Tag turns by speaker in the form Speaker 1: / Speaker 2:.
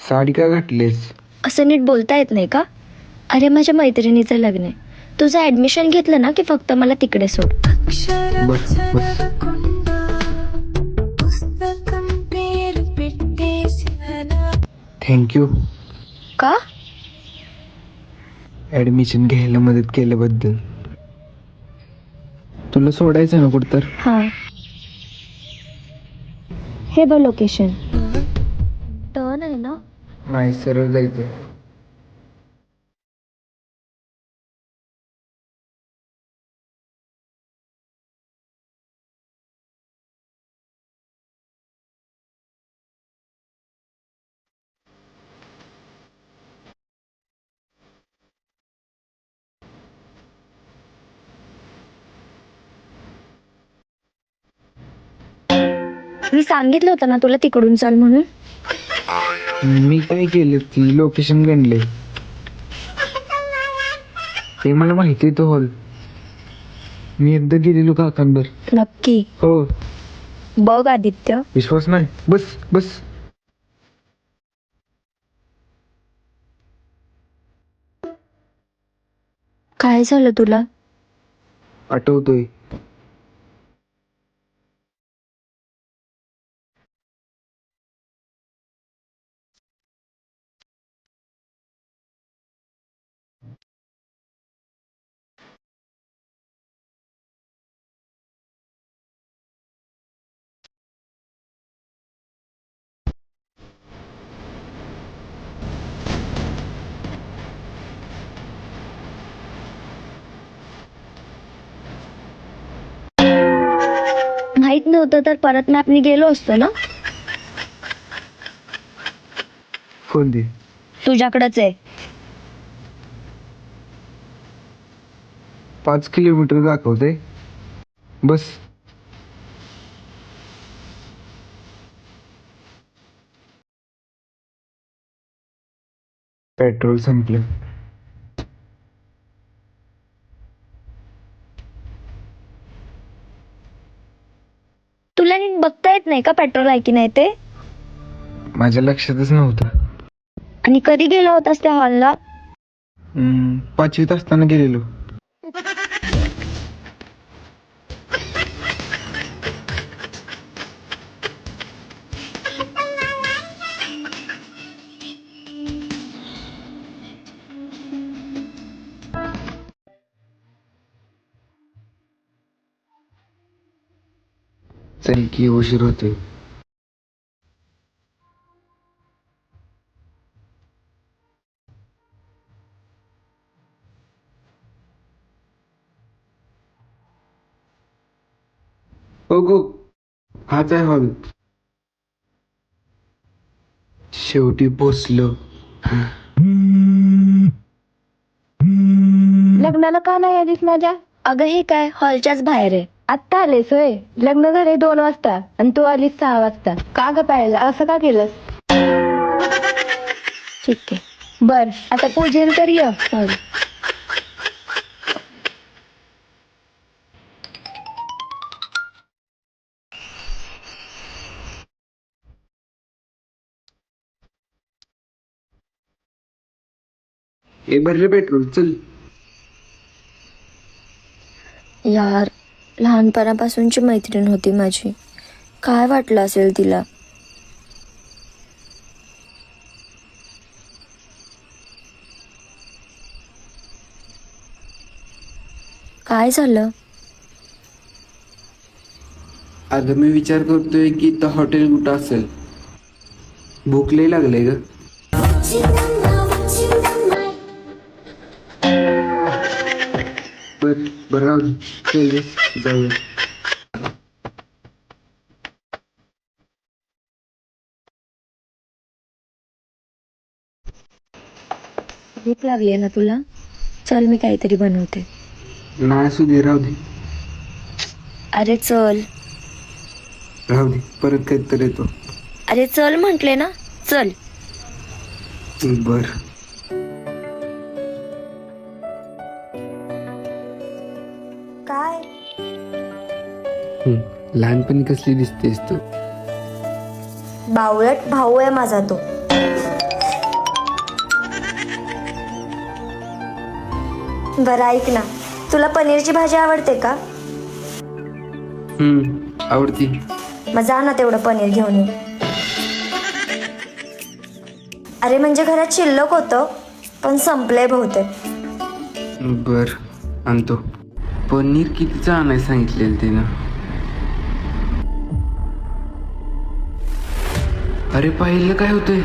Speaker 1: साडी का घातलीस?
Speaker 2: असं नीट बोलता येत नाही का? अरे माझ्या मैत्रिणीचं लग्न आहे. तुझं ऍडमिशन घेतलं ना की फक्त मला तिकडे सोड.
Speaker 1: बस बस. थँक्यू
Speaker 2: का?
Speaker 1: ऍडमिशन घ्यायला मदत केल्याबद्दल. तुला सोडायचं ना कुठं तर?
Speaker 2: हा, हे बघ लोकेशन. टर्न आहे ना?
Speaker 1: नाही, सरळ जायचं.
Speaker 2: मी सांगितलं होतं ना तुला तिकडून चल म्हणून.
Speaker 1: मी काय केलं की लोकेशन गणले. ते मला माहिती तो हॉल. मी एकदा गेलेलो काकांवर.
Speaker 2: नक्की?
Speaker 1: हो.
Speaker 2: बघ आदित्य.
Speaker 1: विश्वास नाही? बस बस.
Speaker 2: काय झालं तुला?
Speaker 1: आठवतोय.
Speaker 2: माहित नव्हतं तर परत मॅपनी गेलो असतो ना.
Speaker 1: कोणती?
Speaker 2: तुझ्याकडेच आहे.
Speaker 1: 5 किलोमीटर दाखवते. बस. पेट्रोल संपलं.
Speaker 2: तुला नीट बघता येत नाही का पेट्रोल आहे की नाही ते?
Speaker 1: माझ्या लक्षातच नव्हतं.
Speaker 2: आणि कधी गेला होतास त्या हॉलला?
Speaker 1: 5वीत असताना गेलेलो. चल की उशीर होतोय. हो गो, हाच आहे हॉल. शेवटी पोचलो.
Speaker 3: लग्नाला का नाही आलीस माझ्या?
Speaker 2: अगं हे काय हॉलच्याच बाहेर आहे.
Speaker 3: आत्ता आलेस होय? लग्न झाले 2 वाजता आणि तू आलीस 6 वाजता. का ग पाहिलं असं का केलंस?
Speaker 2: ठीक आहे.
Speaker 3: बर, आता पूजेला तर ये.
Speaker 1: ए भरले पेट्रोल, चल.
Speaker 2: यार, लहानपणापासूनची मैत्रीण होती माझी. काय वाटलं असेल तिला? काय झालं?
Speaker 1: अगं मी विचार करतोय की इथं हॉटेल कुठं असेल. भूक लई लागले ग. बरं जाऊया.
Speaker 2: भूक लागली ना तुला? चल मी काहीतरी बनवते.
Speaker 1: नाही, असू दे, राहू दे.
Speaker 2: अरे चल.
Speaker 1: राहू दे, परत काहीतरी येतो.
Speaker 2: अरे चल म्हटले ना, चल.
Speaker 1: बर.
Speaker 2: काय?
Speaker 1: लहानपणी कसली दिसतेस तू?
Speaker 2: बावळट भाऊ आहे माझा तो. बरं ऐक ना, तुला पनीरची भाजी आवडते का?
Speaker 1: आवडती.
Speaker 2: मग जा ना तेवढं पनीर घेऊन ये. अरे म्हणजे घरात शिल्लक होतं पण संपलंय बहुतेक.
Speaker 1: बर आणतो. पनीर कितीचं आणाय सांगितलेलं तिनं? अरे पाहिलं काय होतंय?